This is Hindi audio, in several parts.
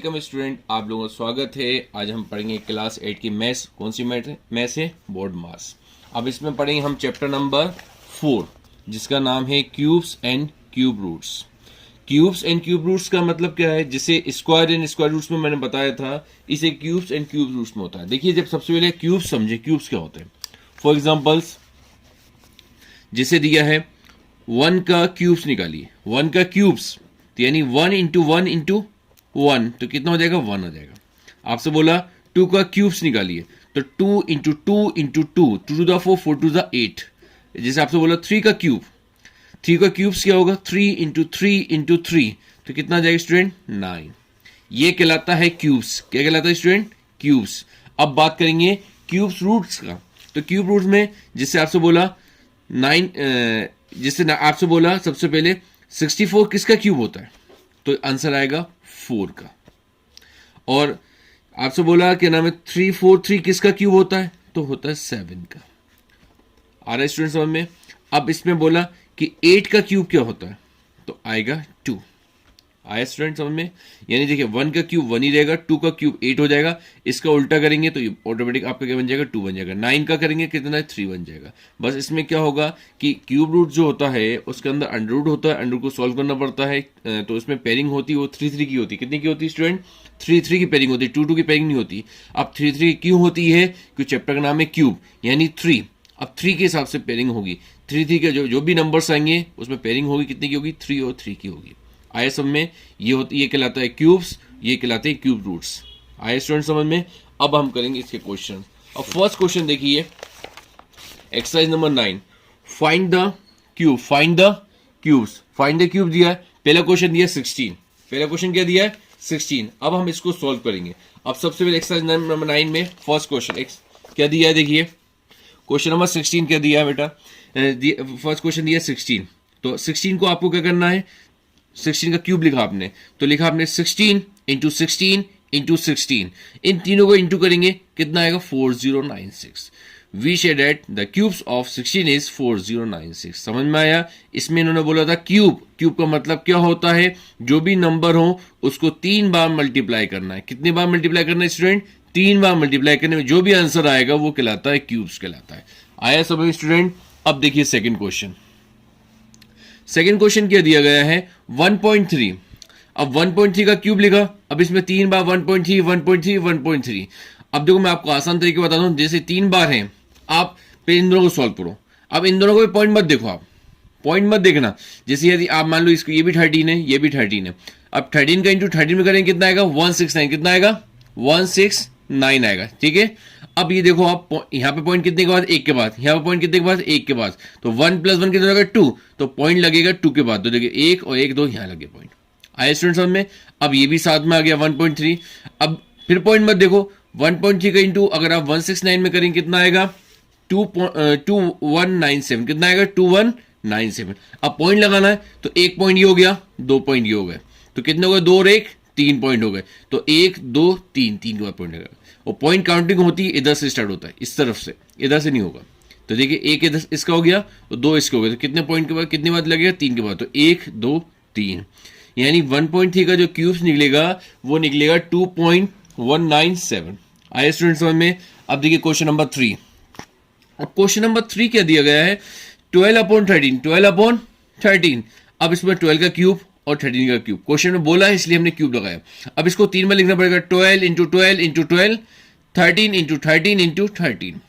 वेलकम स्टूडेंट, आप लोगों का स्वागत है। आज हम पढ़ेंगे क्लास 8 की मैथ्स। कौन सी मैथ्स है? बोर्ड मास। अब इसमें पढ़ेंगे हम चैप्टर नंबर 4 जिसका नाम है cubes and cube roots. Cubes and cube roots का मतलब क्या है? जिसे स्क्वायर एंड स्क्वायर रूट्स में मैंने बताया था, इसे क्यूब्स एंड क्यूब रूट्स में होता है। देखिए, जब सबसे पहले क्यूब्स समझे, क्यूब्स क्या होते हैं। फॉर एग्जाम्पल्स, जिसे दिया है 1 का क्यूब्स निकालिए। 1 का क्यूब्स तो यानी 1 इंटू 1 इंटू 1 तो कितना हो जाएगा? 1 हो जाएगा। आपसे बोला 2 का क्यूब्स निकालिए, तो 2 into 2 into 2, 2 to the 4, 4 to the 8। जैसे आपसे बोला 3 का क्यूब, 3 का क्यूब्स क्या होगा? 3 इंटू 3 इंटू 3 तो कितना आ जाएगा स्टूडेंट? 9। ये कहलाता है क्यूब्स। क्या कहलाता है स्टूडेंट? क्यूब्स। अब बात करेंगे क्यूब्स रूट्स का। तो क्यूब रूट्स में जिससे आपसे बोला 9, जिससे आपसे बोला सबसे पहले 64 किसका क्यूब होता है? तो आंसर आएगा 4 का। और आपसे बोला क्या नाम है 343 किसका क्यूब होता है? तो होता है 7 का। आ रहा है स्टूडेंट समझ में? अब इसमें बोला कि 8 का क्यूब क्या होता है? तो आएगा 2। आया स्टूडेंट समझ में? यानी देखिए 1 का क्यूब 1 ही रहेगा, 2 का क्यूब 8 हो जाएगा। इसका उल्टा करेंगे तो ऑटोमेटिक आपका क्या बन जाएगा? 2 बन जाएगा। 9 का करेंगे कितना है? 3 बन जाएगा। बस इसमें क्या होगा कि क्यूब रूट जो होता है उसके अंदर अंडर रूट होता है, अंडर रूट को सॉल्व करना पड़ता है। तो इसमें पेयरिंग होती है वो 3 की होती है। कितनी की होती है स्टूडेंट? 3 की पेयरिंग होती है, 2 की पेयरिंग नहीं होती। अब 3 क्यों होती है? क्योंकि चैप्टर का नाम है क्यूब यानी 3। अब 3 के हिसाब से पेयरिंग होगी। 3 के जो भी नंबर्स आएंगे उसमें पेयरिंग होगी। कितनी की होगी? 3 और 3 की होगी। आया समझ में? ये कहलाता है क्यूब्स, ये कहलाते हैं क्यूब रूट्स। आया स्टूडेंट समझ में? अब हम करेंगे इसके क्वेश्चन। अब फर्स्ट क्वेश्चन देखिए, exercise number 9, find the cube. Find the cubes. Find the cube दिया है। पहला क्वेश्चन दिया 16। पहला क्वेश्चन क्या दिया है? 16। अब हम इसको सॉल्व करेंगे। अब सबसे पहले एक्सरसाइज नंबर 9 में फर्स्ट क्वेश्चन क्या दिया है? देखिए क्वेश्चन नंबर 16 क्या दिया है बेटा? फर्स्ट क्वेश्चन दिया 16। तो 16 को आपको क्या करना है? 16 का क्यूब लिखा आपने, तो लिखा आपने 16 इंटू 16 इंटू 16। इन तीनों को इंटू करेंगे, कितना आएगा? 4096। We said at the cubes of 16 is 4096। समझ में आया? इसमें इन्होंने बोला था क्यूब। क्यूब का मतलब क्या होता है? जो भी नंबर हो उसको 3 बार मल्टीप्लाई करना है। कितनी बार मल्टीप्लाई करना है स्टूडेंट? 3 बार मल्टीप्लाई करने में जो भी आंसर आएगा वो कहलाता है क्यूब्स कहलाता है। आया समझ स्टूडेंट? अब देखिए सेकेंड क्वेश्चन। सेकेंड क्वेश्चन क्या दिया गया है? 1.3। अब 1.3 का क्यूब लिखा। अब इसमें 3 बार 1.3 1.3 1.3। अब देखो मैं आपको आसान तरीके बता दूं, जैसे 3 बार हैं, आप फिर इन दोनों को सॉल्व करो। अब इन दोनों को पॉइंट मत देखो, आप पॉइंट मत देखना। जैसे यदि आप मान लो इसको, ये भी 13 है, ये भी 13 है। अब 13 का इंटू 13 में करेंगे कितना आएगा? 169। कितना आएगा? 169 आएगा। ठीक है। अब ये देखो आप यहां पे पॉइंट कितने के बाद? 1 के बाद। यहां पे पॉइंट कितने के बाद? 1 के बाद। तो 1 + 1 कितना होगा? 2। तो पॉइंट लगेगा 2 के बाद। तो देखिए 1 और 1 2 यहां लगे पॉइंट। आए स्टूडेंट समझ में? अब ये भी साथ में आ गया 1.3। अब फिर पॉइंट मत देखो। 1.3 का इंटू अगर आप 169 में करेंगे कितना आएगा? 2197। कितना आएगा? 2197। अब पॉइंट लगाना है तो 1 पॉइंट ये हो गया, 2 पॉइंट ये हो गए। तो कितने हो गए? 2 और 1 3 पॉइंट हो गए। तो 1 2 3 3 के बाद पॉइंट लगेगा। और पॉइंट काउंटिंग होती है इधर से स्टार्ट होता है, इस तरफ से, इधर से नहीं होगा। तो देखिए 1 इधर इसका हो गया और 2 इसका हो गया। तो कितने पॉइंट के बाद कितने बार लगेगा? 3 के बाद। तो 1 2 3 यानी 1.3 का जो क्यूब्स निकलेगा वो निकलेगा 2.197। आए स्टूडेंट समझ में? अब देखिए क्वेश्चन नंबर 3। अब क्वेश्चन नंबर 3 क्या दिया गया है? 12/13। 12/13। अब इसमें 12 का क्यूब और 13 का क्यूब क्वेश्चन में बोला है, इसलिए हमने क्यूब लगाया। अब इसको 3 में लिखना पड़ेगा। 12 इंटू 12 इंटू 12, 13 इंटू 13 इंटू 13।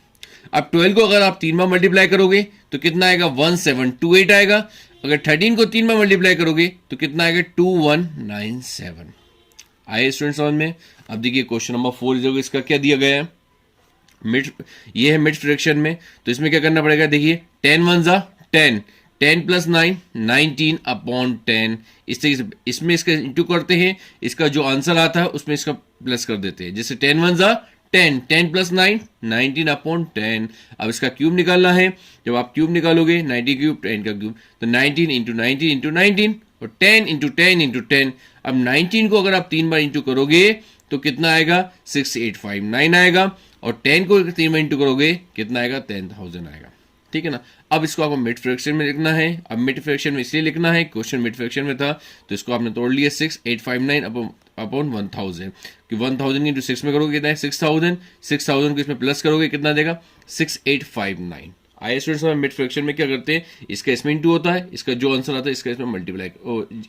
अब 12 को अगर आप 3 बार मल्टीप्लाई करोगे तो कितना आएगा? 1728 आएगा। अगर 13 को 3 बार मल्टीप्लाई करोगे तो कितना आएगा? 2197। आए स्टूडेंट समझ में? अब देखिए क्वेश्चन नंबर 4 जो इसका क्या दिया गया है? मिड, ये है मिड फ्रैक्शन में। तो इसमें क्या करना पड़ेगा? देखिए 10 1 जा 10, 10 + 9 19/10। इस तरीके से इसमें इसका इंटू करते हैं, इसका जो आंसर आता है उसमें इसका प्लस कर देते हैं। जैसे 10 1 जा 10, 10 + 9 19/10। अब इसका क्यूब निकालना है। जब आप क्यूब निकालोगे 90 क्यूब 10 का क्यूब, तो 19 इंटू 19 इंटू 19 और 10 इंटू 10 इंटू 10। अब 19 को अगर आप 3 बार इंटू करोगे तो कितना आएगा? 6859 आएगा। और 10 को 3 बार इंटू करोगे कितना आएगा? 10,000 आएगा। ठीक है ना? अब इसको आपको मिड फ्रैक्शन में लिखना है। अब मिड फ्रैक्शन में इसलिए लिखना है, क्वेश्चन मिड फ्रैक्शन में था तो इसको आपने तोड़ लिया। 6859 अब अपॉन 1000 कि 1000 इंटू 6 में करोगे कितना है 6000, 6000 को इसमें प्लस करोगे कितना देगा 6859। आइए स्टूडेंट्स, हम मिड फ्रैक्शन में क्या करते हैं, इसका इसमें इंटू होता है, इसका जो आंसर आता है इसका इसमें मल्टीप्लाई,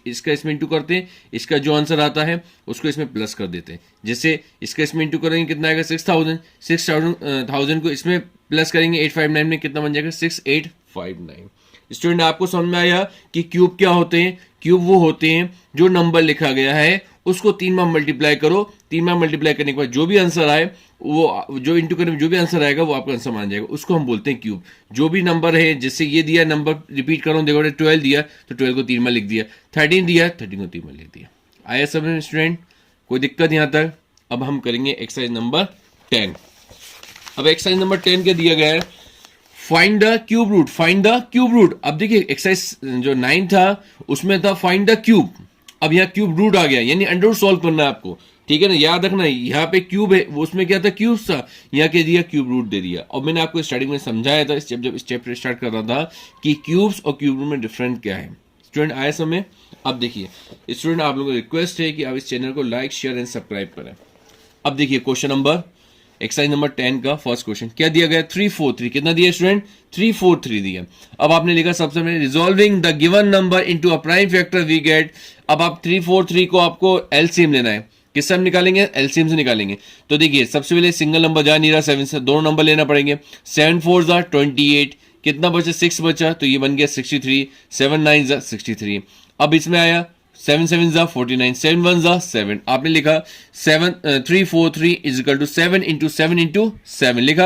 इसका इसमें इंटू करते हैं, इसका जो आंसर आता है उसको इसमें प्लस कर देते हैं। जैसे इसका इसमें इंटू करेंगे कितना आएगा 6000, 6000 को इसमें प्लस करेंगे 859 में कितना बन जाएगा 6859। स्टूडेंट आपको समझ में आया कि क्यूब क्या होते हैं? क्यूब वो होते हैं जो नंबर लिखा गया है उसको 3 बार मल्टीप्लाई करो, 3 बार मल्टीप्लाई करने के बाद जो भी आंसर आए वो जो इंटू करने में जो भी आंसर आएगा वो आपका आंसर मान जाएगा, उसको हम बोलते हैं क्यूब। जो भी नंबर है, जैसे ये दिया नंबर रिपीट करो, देखो 12 दिया तो 12 को 3 बार लिख दिया, 13 दिया 13 को 3 बार लिख दिया। आया सब स्टूडेंट, कोई दिक्कत यहां तक? अब हम करेंगे एक्सरसाइज नंबर 10। अब एक्सरसाइज नंबर 10 क्या दिया गया है, find the cube root, find the cube root. अब देखिए एक्सरसाइज जो 9 था उसमें था फाइंड द क्यूब, अब यहाँ क्यूब रूट आ गया, यानी अंडर रूट सॉल्व करना है आपको, ठीक है ना। याद रखना यहाँ पे क्यूब है, वो उसमें क्या था क्यूब था, यहाँ क्या दिया क्यूब रूट दे दिया। और मैंने आपको स्टार्टिंग में समझाया था जब इस चैप्टर स्टार्ट कर रहा था कि क्यूब्स और क्यूब रूट में डिफरेंट क्या है। स्टूडेंट आया समय? अब देखिए स्टूडेंट, आप लोगों को रिक्वेस्ट है कि आप इस चैनल को लाइक शेयर एंड सब्सक्राइब करें। अब देखिए क्वेश्चन नंबर, एक्सरसाइज नंबर 10 का फर्स्ट क्वेश्चन क्या दिया गया, 343। कितना दिया स्टूडेंट? 343 दिया। अब आपने लिखा सबसे पहले resolving the given number into a prime factor we get. अब आप 343 को आपको एलसीएम लेना है, किससे हम निकालेंगे? एलसीएम से निकालेंगे। तो देखिए सबसे पहले सिंगल नंबर जा नहीं रहा 7 से, दोनों नंबर लेना पड़ेंगे। 7 4 जा 28, कितना बचा 6 बचा, तो ये बन गया 63, 7 9 जा 63। अब इसमें आया 7 7 जा 49, 7 1 जा 7। आपने लिखा 343 is equal to 7 into 7 into 7 लिखा।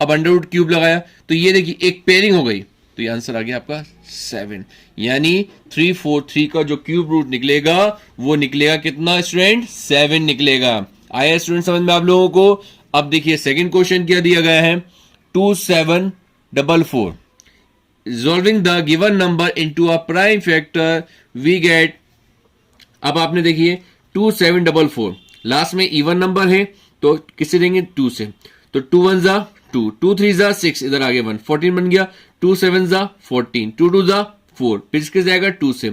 अब अंडर रूट क्यूब लगाया तो ये देखिए एक पेयरिंग हो गई, तो ये आंसर आ गया आपका 7। यानी 343 का जो क्यूब रूट निकलेगा वो निकलेगा कितना स्टूडेंट? 7 निकलेगा। आया स्टूडेंट समझ में आप लोगों को? अब देखिए सेकंड क्वेश्चन क्या दिया गया है, 2744 resolving the given number into a prime factor we get. अब आपने देखिए 2744 लास्ट में इवन नंबर है तो किससे देंगे? 2 से। तो 2 1 जा 2, 2 3 जा 6, इधर आगे 1, 14 बन गया। 2 7 जा 14, 2 2 जा 4, फिर किसके जाएगा 2 से।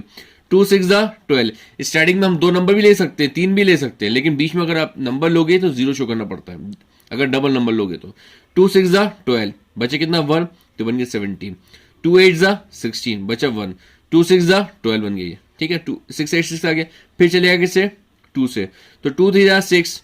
2 6 जा 12। स्टार्टिंग में हम 2 नंबर भी ले सकते हैं, 3 भी ले सकते हैं, लेकिन बीच में अगर आप नंबर लोगे तो 0 शो करना पड़ता है अगर डबल नंबर लोगे तो। 2 6 जा 12, बचे कितना 1, तो बन गया 17। 2 8 जा 16, बचा 1। 2 6 जा 12 बन गई, ठीक है। 2 6 8 6 आ गया, फिर चलेगा किससे? 2 से। तो 2 3 जा 6,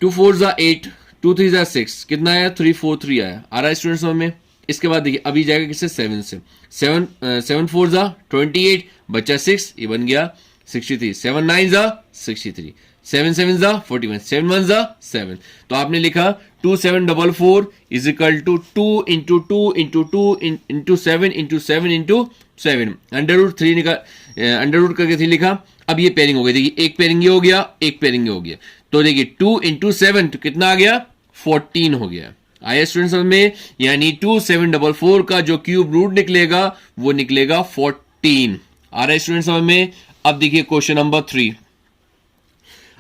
2 4 जा 8, 2 3 जा 6, कितना आया 343 आया। आ रहा है स्टूडेंट्स में? इसके बाद देखिए अभी जाएगा किससे? 7 से। 7 4 जा 28, बचा 6, ये बन गया 63। 7 9 जा 63, 7 7 जा 41, 7 1 जा 7। तो आपने लिखा 2744 is equal to 2 into 2 into 2 into 7 into 7 into 7, under root 3 निकाल, अंडर रूट करके 3 लिखा। अब ये पेयरिंग हो गई, देखिए एक पेयरिंग ये हो गया, एक पेयरिंग ये हो गया। तो देखिए 2 इंटू 7 तो कितना आ गया? 14 हो गया। आया स्टूडेंट समझ में? यानी 2744 का जो क्यूब रूट निकलेगा वो निकलेगा 14। आ रहा है स्टूडेंट समझ में? अब देखिए क्वेश्चन नंबर 3।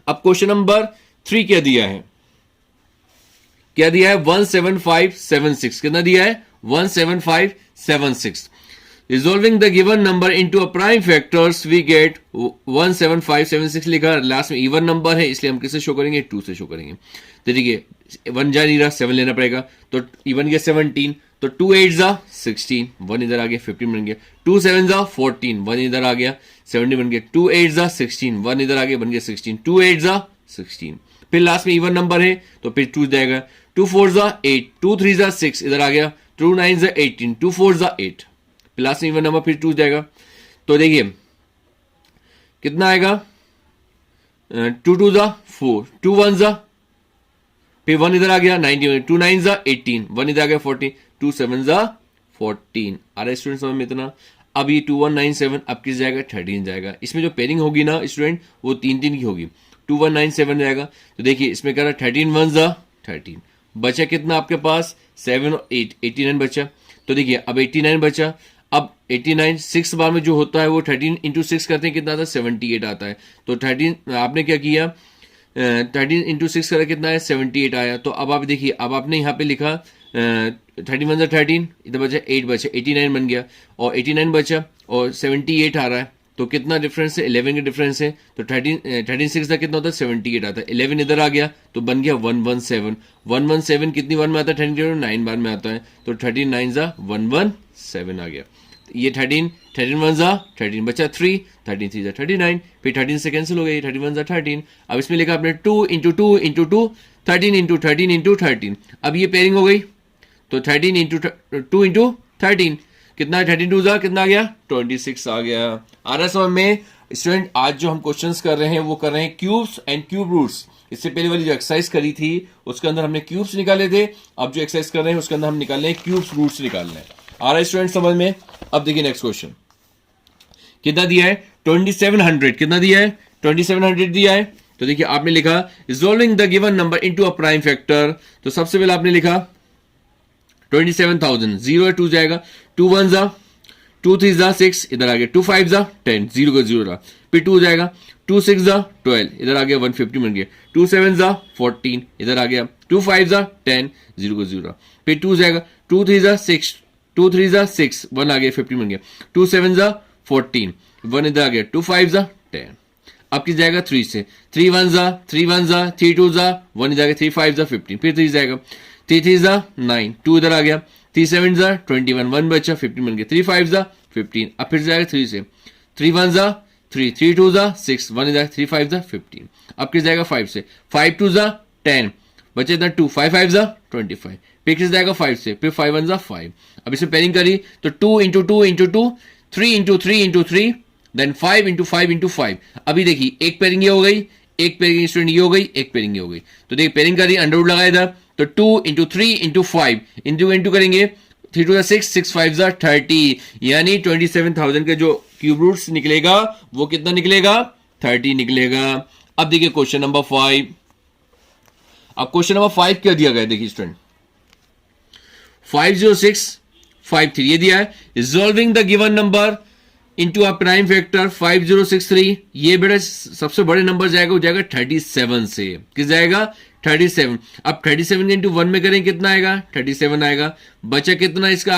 अब क्वेश्चन नंबर 3 क्या दिया है? क्या दिया है? 17576। कितना दिया है? 17576। Resolving the given number into a prime factors we get 17576 लिखा, लास्ट में इवन नंबर है इसलिए हम किससे शो करेंगे? 2 से शो करेंगे। तो देखिए 1 जा नहीं रहा, 7 लेना पड़ेगा, तो इवन गया 17, तो 2 8 जा 16, 1 इधर आ गया 15 बन गया। 2 7 जा 14, 1 इधर आ गया 17 बन गया। 2 8 जा 16, 1 इधर आ गया बन गया 16, 2 8 जा 16। फिर लास्ट में इवन नंबर है तो फिर 2 जाएगा। 2 4 जा 8, 2 3 जा 6, इधर आ गया। 2 9 जा 18, 2 4 जा 8, प्लस में इवन नंबर फिर 2 जाएगा। तो देखिए कितना आएगा? 2 2 जा 4, 2 1 जा, फिर 1 इधर आ गया 19, 2 9 जा 18, 1 इधर आ गया 14, 2 7 जा 14। आ रहा स्टूडेंट समझ में इतना? अब ये 2197 अब किस जाएगा? 13 जाएगा। इसमें जो पेयरिंग होगी ना स्टूडेंट वो 3 3 की होगी। 2197 जाएगा। तो देखिए इसमें कह रहा 13 1 जा 13, बचा कितना आपके पास? 7 और 8, 89 बचा। तो देखिए अब 89 बचा। अब 89 6 बार में जो होता है वो 13 इंटू 6 करते हैं, कितना आता है? 78 आता है। तो 13 आपने क्या किया? 13 इंटू 6 करा, कितना है? 78 आया। तो अब आप देखिए, अब आपने यहाँ पे लिखा 31 13, इधर बचा 8 बचा, 89 बन गया, और 89 बचा और 78 आ रहा है। तो कितना डिफरेंस है, 11 का डिफरेंस है, तो 13 6 का कितना होता है, 78 आता है। 11 इधर आ गया तो बन गया 117। 117 कितनी बार में आता है, 9 बार में आता है, तो 13 9 117 आ गया। ये 13 1 13 बचा 3, 13 3 39, फिर 13 से कैंसिल हो गया, 13 1 13। अब इसमें लिखा आपने 2 इंटू 2 इंटू 2, 13 इंटू 13 इंटू 13। अब ये पेयरिंग हो गई, तो 13 इंटू 2 इंटू 13 कितना है, 13 2 कितना आ गया, 26 आ गया। आ रहा समझ में स्टूडेंट? आज जो हम क्वेश्चंस कर रहे हैं वो कर रहे हैं क्यूब्स एंड क्यूब रूट्स। इससे पहले वाली जो एक्सरसाइज करी थी उसके अंदर हमने क्यूब्स निकाले थे, अब जो एक्सरसाइज कर रहे हैं उसके अंदर हम निकाल रहे हैं क्यूब्स रूट्स निकालने हैं। आ रहा है स्टूडेंट समझ में? अब देखिए नेक्स्ट क्वेश्चन कितना दिया है, 2700 कितना दिया है, 2700 दिया है। तो देखिए आपने लिखा resolving the given number into a prime factor. तो सबसे पहले आपने लिखा 27,000, 0 2 जाएगा, 2 1 जा, 2 3 जा 6, इधर आ गया 2 5 जा 10, 0 का 0 रहा, फिर 2 जाएगा, 2 6 जा 12, इधर आ गया 150 बन गया, 2 7 जा 14, इधर आ गया 2 5 जा 10, 0 का 0 रहा, फिर 2 जाएगा, 2 3 जा 6, 2 3 जा 6, 1 आ गया 50 बन गया, 2 7 जा 14, 1 इधर आ गया, 2 5 जा 10। अब किस जाएगा 3 से, 3 1 जा 3 1 जा 3 2 जा 1 इधर आ गया, 3 5 जा 15, फिर 3 जाएगा, 3 3 जा 9, 2 इधर आ गया, 3 7 जा 21, 1 बचा 15 बन गया, 3 5 जा 15, अब फिर जाएगा 3 से, 3 1 जा 3, 3 2 जा 6, 1 इधर 3 5 जा 15, अब किस जाएगा 5 से, 5 2 जा 10, बचे इधर 2, 5 5 जा 25, फिर किस जाएगा 5 से, फिर 5 1 जा 5। अब इसे पेयरिंग करी तो 2 into 2 into 2, 3 into 3 into 3, then 5 into 5 into 5। अभी देखिए एक पेयरिंग ये हो गई, एक पेयरिंग स्टूडेंट ये हो गई, एक पेयरिंग ये हो गई। तो देखिए पेयरिंग करी, अंडरवुड लगाया था, तो 2 इंटू 3 इंटू 5 इंटू करेंगे, 3 2 6, 6 5 30, यानी 27,000 का जो क्यूब रूट्स निकलेगा वो कितना निकलेगा, 30 निकलेगा। अब देखिए क्वेश्चन नंबर 5। अब क्वेश्चन नंबर 5 क्या दिया गया, देखिए स्टूडेंट 50653 ये दिया है, resolving the given number into a prime factor 5063। ये बेटा सबसे बड़े नंबर जाएगा, वो जाएगा 37 से, किस जाएगा 37। अब 37 के इंटू 1 में करें कितना आएगा, 37 आएगा। बचा कितना इसका,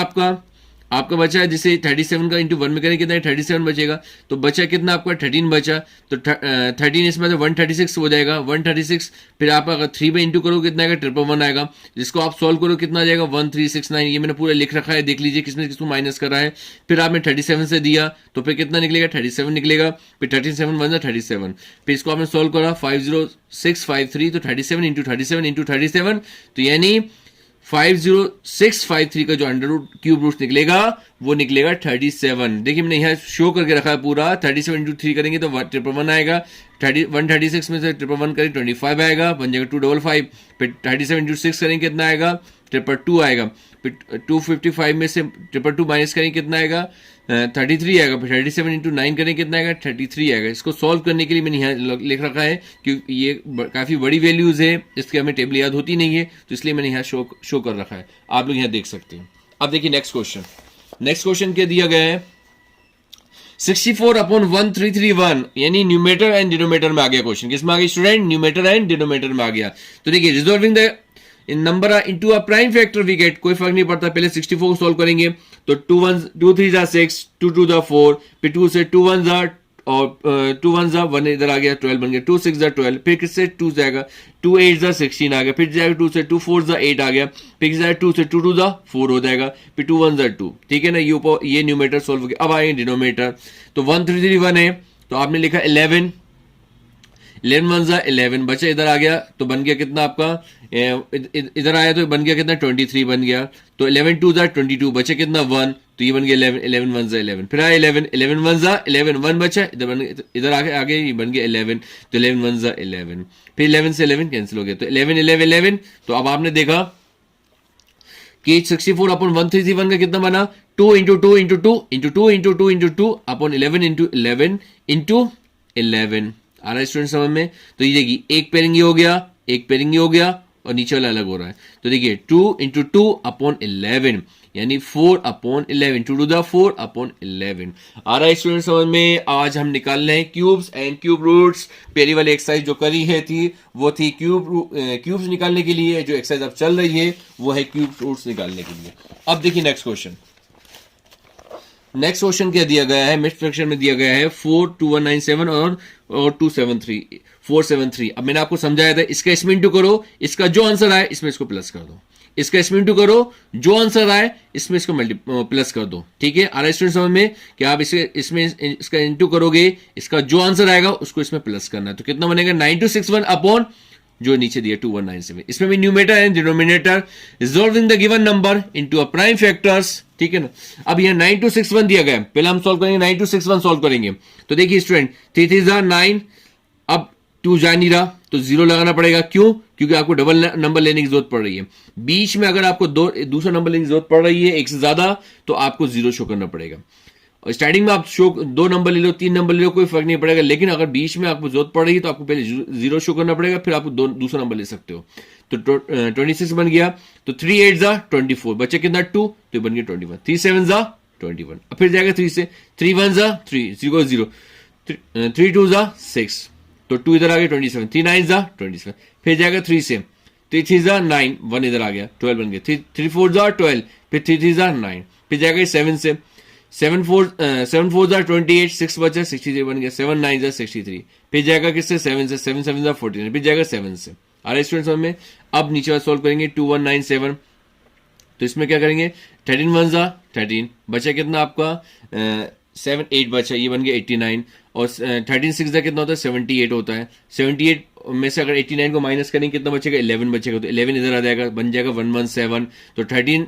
आपका बचा है, जिसे 37 का इंटू 1 में करें कितना है, 37 बचेगा। तो बचा कितना आपका 13 बचा, तो 13 इसमें तो 136 हो जाएगा, 136। फिर आप अगर 3 में इंटू करो कितना आएगा, 111 आएगा, जिसको आप सॉल्व करो कितना आ जाएगा 1369। ये मैंने पूरा लिख रखा है, देख लीजिए किसमें किसको माइनस कर रहा है। फिर आपने 37 से दिया तो फिर कितना निकलेगा, 37 निकलेगा, फिर 37 1 37, फिर इसको आपने सॉल्व करा 50653, तो 37 इंटू 37 इंटू 37, तो यानी 50653 का जो अंडर रूट क्यूब रूट निकलेगा वो निकलेगा 37। देखिए मैंने यहाँ शो करके रखा है पूरा, 37 इंटू 3 करेंगे तो 111 आएगा, 136 में से 111 करें 25 आएगा, बन जाएगा 255। फिर 37 इंटू 6 करेंगे कितना आएगा, 222 आएगा। फिर 255 में से 222 माइनस करेंगे कितना आएगा, 33 आएगा। फिर 37 इंटू 9 करें कितना आएगा, 33 आएगा। इसको सॉल्व करने के लिए मैंने यहाँ लिख रखा है क्योंकि ये काफ़ी बड़ी वैल्यूज है, इसकी हमें टेबल याद होती नहीं है, तो इसलिए मैंने यहाँ शो कर रखा है, आप लोग यहाँ देख सकते हैं। अब देखिए नेक्स्ट क्वेश्चन क्या दिया गया है, 64/1331, यानी न्यूमेटर एंड डिनोमिनेटर में आ गया क्वेश्चन। किसमें आ गया स्टूडेंट, न्यूमेटर एंड डिनोमिनेटर में आ गया। तो देखिए resolving the in number into a prime factor we get, कोई फर्क नहीं पड़ता, पहले 64 को सॉल्व करेंगे तो 2 3 जा 6, 2 2 जा 4, फिर 2 से 2 1 जा और 2 1 जा 1 इधर आ गया 12 बन गया, 2 6 जा 12, फिर किससे 2 जाएगा 2 8 जा 16 आ गया, फिर जाएगा 2 से 2 4 जा 8 आ गया, फिर जाएगा 2 से 2 2 जा 4 हो जाएगा, फिर 2 1 जा 2। ठीक है ना, ये न्यूमेटर सॉल्व हो गया। अब आए डिनोमिनेटर, तो 1331 है तो आपने लिखा 11 1 जा 11, बचा इधर आ गया तो बन गया कितना आपका, इधर आया तो बन गया कितना 23 बन गया, तो 11 2 जा 22, बचे कितना 1, तो ये बन गया 11 1 जा 11, फिर आया 11 1 जा 11, 1 बचा इधर आगे ये बन गया 11, तो 11 1 जा 11, फिर 11 से 11 कैंसिल हो गया, तो 11 11 11। तो अब आपने देखा कि 64/1331 का कितना बना, 2 into 2 into 2 into 2 into 2 into 2 upon 11 into 11 into 11। आ रहा है स्टूडेंट समझ में? तो ये देखिए एक पेयरिंग ये हो गया, एक पेयरिंग ये हो गया और नीचे वाला अलग हो रहा है। तो देखिए 2 इंटू 2 अपॉन 11 यानी 4/11, 2 टू द 4/11। आ रहा है स्टूडेंट समझ में? आज हम निकाल रहे हैं क्यूब्स एंड क्यूब रूट्स। पहली वाली एक्सरसाइज जो करी है थी वो थी क्यूब्स निकालने के लिए, जो एक्सरसाइज अब चल रही है वो है क्यूब रूट्स निकालने के लिए। अब देखिए नेक्स्ट क्वेश्चन, नेक्स्ट क्वेश्चन क्या दिया गया है, मिड फ्रैक्शन में दिया गया है 4 2197 और 273 473। अब मैंने आपको समझाया था, इसका इसमें इंटू करो, इसका जो आंसर आए इसमें इसको प्लस कर दो, इसका इसमें इंटू करो, जो आंसर आए इसमें इसको प्लस कर दो। ठीक है, आ रहा है स्टूडेंट समझ में कि आप इसमें इसका इंटू करोगे, इसका जो आंसर आएगा उसको इसमें प्लस करना है। तो कितना बनेगा 9261 अपॉन जो नीचे दिया 2197। इसमें भी numerator and denominator, resolving the given number into a prime factors. ठीक है ना, अब यह 9261 दिया गया, पहले हम सॉल्व करेंगे 9261 सॉल्व करेंगे। तो देखिए स्टूडेंट 3 3 9, अब 2 जा नहीं रहा तो 0 लगाना पड़ेगा, क्यों? क्योंकि आपको डबल नंबर लेने की जरूरत पड़ रही है। बीच में अगर आपको दूसरा नंबर लेने की जरूरत पड़ रही है एक से ज्यादा, तो आपको 0 शो करना पड़ेगा। और स्टार्टिंग में आप 2 नंबर ले लो, 3 नंबर ले लो, कोई फर्क नहीं पड़ेगा, लेकिन अगर बीच में आपको जरूरत पड़ रही है तो आपको पहले 0 शो करना पड़ेगा, फिर आप दूसरा नंबर ले सकते हो। तो 26 बन गया, तो 3 8 जा 24, बचे कितना 2, तो बन गया 21, 3 7 जा 21। अब फिर जाएगा 3 से, 3 1 जा 3 0 0, 3 2 जा 6, तो 2 इधर आ गया 27, 3 9 जा 27, फिर जाएगा 3 से, 3 3 जा 9, 1 इधर आ गया 12 बन गया, 3 4 जा 12, फिर 3 3 जा 9, फिर जाएगा 7 से, 7 4 जा 28, 6 बचा 63 बन गया, 7 9 जा 63, फिर जाएगा किससे 7 से, 7 7 जा 49, फिर जाएगा 7 से। आ रहा है स्टूडेंट्स समझ में? अब नीचे वाला सॉल्व करेंगे 2197, तो इसमें क्या करेंगे 13 1 जा 13, बचा कितना आपका 7 8 बचा, ये बन गया 89, और 13 6 जा कितना होता है 78 होता है। 78 में से अगर 89 को माइनस करेंगे कितना बचेगा 11 बचेगा, तो 11 इधर आ जाएगा, बन जाएगा 117, तो 13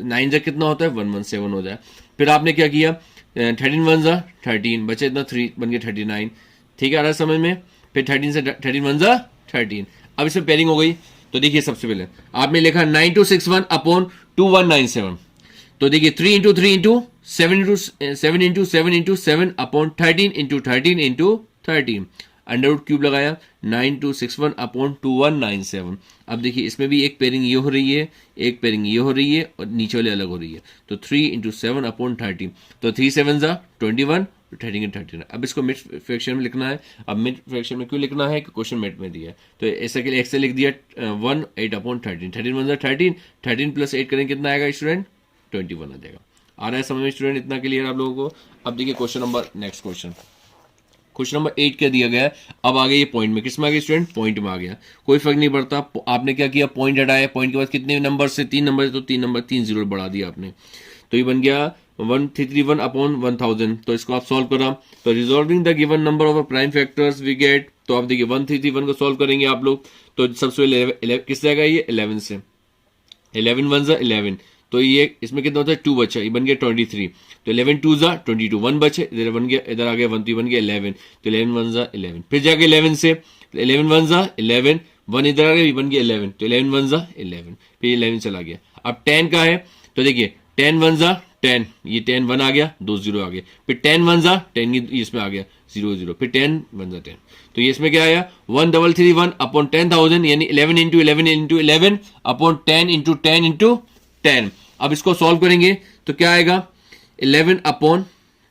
9 जा कितना होता है 117 हो जाए। फिर आपने क्या किया 13 1 जा 13, बचे इतना 3 बन गया 39। ठीक है, आ रहा है समझ में? फिर 13 से 13 1 जा 13, अब इसमें पेयरिंग हो गई। तो देखिए सबसे पहले आपने लिखा 9261 अपॉन 2197, तो देखिए 3 into 3 into 7 into 7 into 7 into 7 upon 13 into 13 into 13, under root cube लगाया 9261 अपॉन 2197। अब देखिए इसमें भी एक पेयरिंग ये हो रही है, एक पेयरिंग ये हो रही है, और नीचे वाले अलग हो रही है। तो 3 इंटू 7 अपॉन 30, तो 3 7 जा 21, 13 and 13। अब इसको मिड फ्रैक्शन में लिखना है। अब मिड फ्रैक्शन में क्यों लिखना है कि क्वेश्चन मिड में दिया है, तो ऐसा के लिए एक्स से लिख दिया 1 8 अपॉन 13, 13 1 जा 13, 13 प्लस 8 करेंगे कितना आएगा स्टूडेंट 21 आ जाएगा। आ रहा है समझ में स्टूडेंट? इतना क्लियर आप लोगों को? अब देखिए question number next question number 8 क्या दिया गया है। अब आ गया ये पॉइंट में, किस में आ गया स्टूडेंट? पॉइंट में आ गया। कोई फर्क नहीं पड़ता, आपने क्या किया पॉइंट हटाया, पॉइंट के बाद कितने नंबर से 3 नंबर से, तो 3 नंबर 3 जीरो बढ़ा दिया आपने, तो ये बन गया 1331 अपॉन 1000। तो इसको आप सॉल्व करा, तो resolving the given number of prime factors we get, तो आप देखिए 1331 को सॉल्व करेंगे आप लोग, तो सबसे पहले किस जाएगा ये 11 से, 11 1 जा 11, तो ये इसमें कितना होता है 2 बचा, ये बन गया 23, तो 11 2 जा 22, 1 बचे, इधर बन गया, इधर आ गया 1, तो बन गया 11, तो 11 1 जा 11, फिर जाके 11 से 11 1 जा 11, 1 इधर आ गया, ये बन गया 11, तो 11 1 जा 11, फिर 11 चला गया। अब 10 का है, तो देखिए 10 1 जा 10, ये 10 1 आ गया, 2 0 आ गया, फिर 10 1 जा 10, ये इसमें आ गया 0 0, फिर 10 1 जा 10, तो ये इसमें क्या आया 1331 अपॉन 10,000, यानी 11 into 11 into 11 upon 10 into 10 into 10। अब इसको सॉल्व करेंगे तो क्या आएगा 11 अपॉन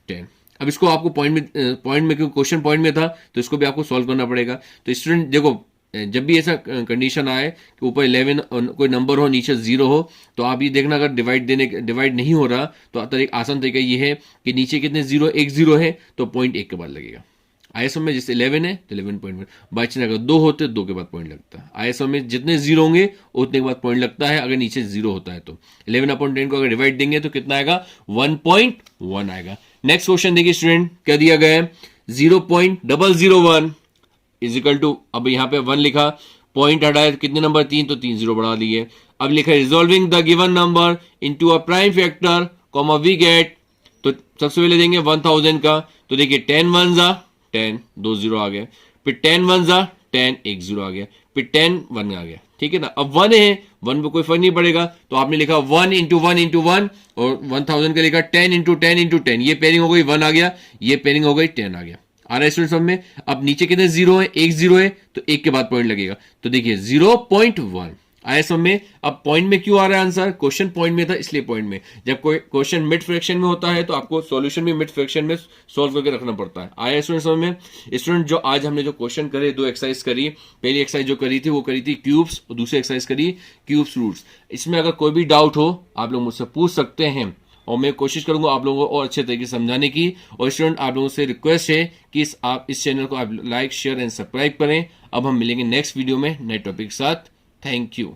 10। अब इसको आपको पॉइंट में क्योंकि क्वेश्चन पॉइंट में था, तो इसको भी आपको सॉल्व करना पड़ेगा। तो स्टूडेंट देखो, जब भी ऐसा कंडीशन आए कि ऊपर 11 कोई नंबर हो, नीचे 0 हो, तो आप ये देखना अगर डिवाइड नहीं हो रहा, तो एक आसान तरीका ये है कि नीचे कितने 0 1 0 है, तो पॉइंट 1 के बाद लगेगा। आईएसओ में जैसे 11 है तो 11 पॉइंट, बाई चांस अगर 2 होते 2 के बाद पॉइंट लगता है। आईएसओ में जितने 0 होंगे उतने के बाद पॉइंट लगता है, अगर नीचे 0 होता है तो 11 अपॉन 10 को अगर डिवाइड देंगे तो कितना आएगा 1.1 आएगा। नेक्स्ट क्वेश्चन देखिए स्टूडेंट, क्या दिया गया है 0.001 इज इक्वल टू, अब यहाँ पे 1 लिखा, पॉइंट हटाया, कितने नंबर 3, तो 3 0 बढ़ा दिए। अब लिखा resolving the given number into a prime factor comma we get, तो सबसे पहले देंगे 1000 का, तो देखिए 10 1 जा 10, 2 0 आ गया, फिर 10 1 जा 10, 1 0 आ गया, फिर 10 1 आ गया, ठीक है ना। अब 1 है, 1 पे कोई फर्क नहीं पड़ेगा, तो आपने लिखा 1 इंटू 1 इंटू 1, और 1000 का लिखा 10 इंटू 10 इंटू 10, ये पेयरिंग हो गई 1 आ गया, ये पेयरिंग हो गई 10 आ गया। आ रहा है स्टूडेंट सब में? अब नीचे कितने 0 है, 1 0 है, तो 1 के बाद पॉइंट लगेगा, तो देखिए 0.1 आया सब में। अब पॉइंट में क्यों आ रहा है आंसर? क्वेश्चन पॉइंट में था इसलिए पॉइंट में। जब कोई क्वेश्चन मिड फ्रैक्शन में होता है तो आपको सॉल्यूशन भी मिड फ्रैक्शन में सॉल्व करके रखना पड़ता है। आया स्टूडेंट समझ में? स्टूडेंट जो आज हमने जो क्वेश्चन करे, 2 एक्सरसाइज करी, पहली एक्सरसाइज जो करी थी वो करी थी क्यूब्स, और दूसरी एक्सरसाइज करी क्यूब्स रूट्स। इसमें अगर कोई भी डाउट हो आप लोग मुझसे पूछ सकते हैं, और मैं कोशिश करूंगा आप लोगों को और अच्छे तरीके से समझाने की। और स्टूडेंट, आप लोगों से रिक्वेस्ट है कि आप इस चैनल को आप लाइक, शेयर एंड सब्सक्राइब करें। अब हम मिलेंगे नेक्स्ट वीडियो में नए टॉपिक के साथ। Thank you.